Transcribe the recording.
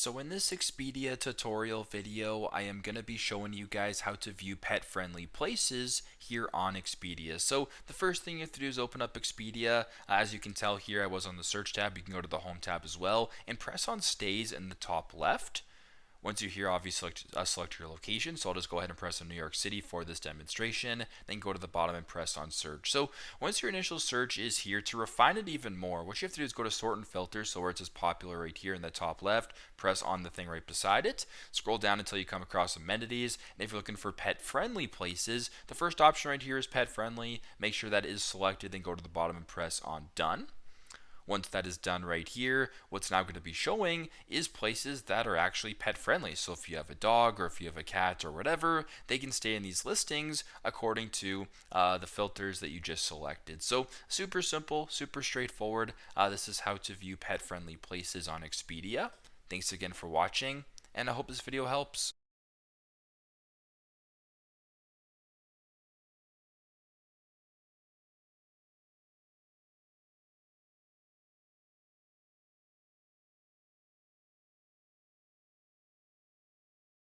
So in this Expedia tutorial video, I am going to be showing you guys how to view pet-friendly places here on Expedia. So the first thing you have to do is open up Expedia. As you can tell here, I was on the search tab. You can go to the home tab as well and press on stays in the top left. Once you're here, obviously select your location. So I'll just go ahead and press on New York City for this demonstration. Then go to the bottom and press on search. So once your initial search is here, to refine it even more, what you have to do is go to sort and filter. So where it says popular right here in the top left, press on the thing right beside it. Scroll down until you come across amenities. And if you're looking for pet friendly places, the first option right here is pet friendly. Make sure that is selected. Then go to the bottom and press on done. Once that is done right here, what's now going to be showing is places that are actually pet friendly. So if you have a dog or if you have a cat or whatever, they can stay in these listings according to the filters that you just selected. So super simple, super straightforward. This is how to view pet friendly places on Expedia. Thanks again for watching, and I hope this video helps.